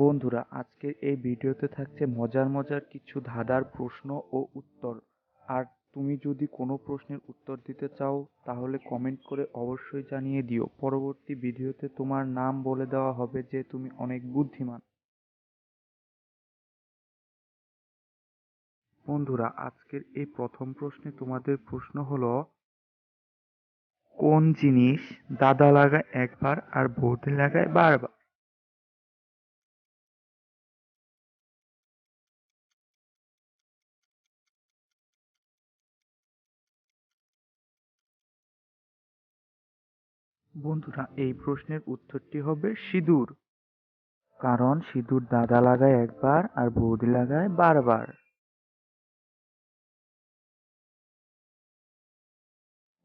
বন্ধুরা, আজকের এই ভিডিওতে থাকছে মজার মজার কিছু ধাঁধার প্রশ্ন ও উত্তর। আর তুমি যদি কোনো প্রশ্নের উত্তর দিতে চাও তাহলে কমেন্ট করে অবশ্যই জানিয়ে দিও। পরবর্তী ভিডিওতে তোমার নাম বলে দেওয়া হবে যে তুমি অনেক বুদ্ধিমান। বন্ধুরা, আজকের এই প্রথম প্রশ্নে তোমাদের প্রশ্ন হলো, কোন জিনিস দাদা লাগায় একবার আর বৌদি লাগায় বারবার? বন্ধুরা, এই প্রশ্নের উত্তরটি হবে সিঁদুর। কারণ সিঁদুর দাদা লাগায় একবার আর বৌদি লাগায় বারবার।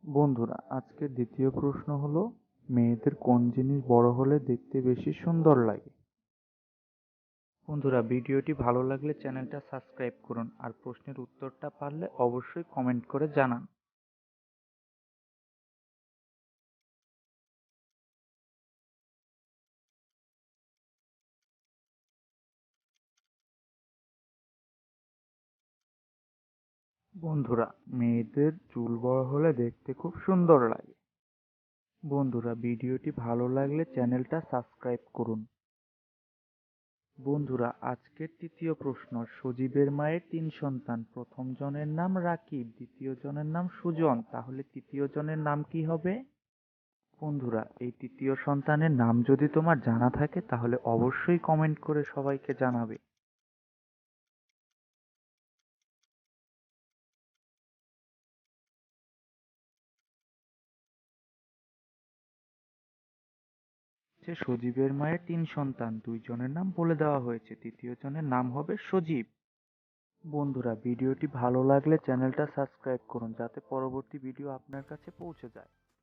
বন্ধুরা, আজকের দ্বিতীয় প্রশ্ন হলো, মেয়েদের কোন জিনিস বড় হলে দেখতে বেশি সুন্দর লাগে? বন্ধুরা, ভিডিওটি ভালো লাগলে চ্যানেলটা সাবস্ক্রাইব করুন আর প্রশ্নের উত্তরটা পারলে অবশ্যই কমেন্ট করে জানান। বন্ধুরা, মেয়েদের চুল বড় হলে দেখতে খুব সুন্দর লাগে। বন্ধুরা, ভিডিওটি ভালো লাগলে চ্যানেলটা সাবস্ক্রাইব করুন। বন্ধুরা, আজকের তৃতীয় প্রশ্ন, সজীবের মায়ের তিন সন্তান, প্রথম জনের নাম রাকিব, দ্বিতীয় জনের নাম সুজন, তাহলে তৃতীয় জনের নাম কি হবে? বন্ধুরা, এই তৃতীয় সন্তানের নাম যদি তোমার জানা থাকে তাহলে অবশ্যই কমেন্ট করে সবাইকে জানাবে। যে সজীবের মায়ের তিন সন্তান, দুইজনের নাম বলে দেওয়া হয়েছে, তৃতীয় জনের নাম হবে সজীব। বন্ধুরা, ভিডিওটি ভালো লাগলে চ্যানেলটা সাবস্ক্রাইব করুন যাতে পরবর্তী ভিডিও আপনার কাছে পৌঁছে যায়।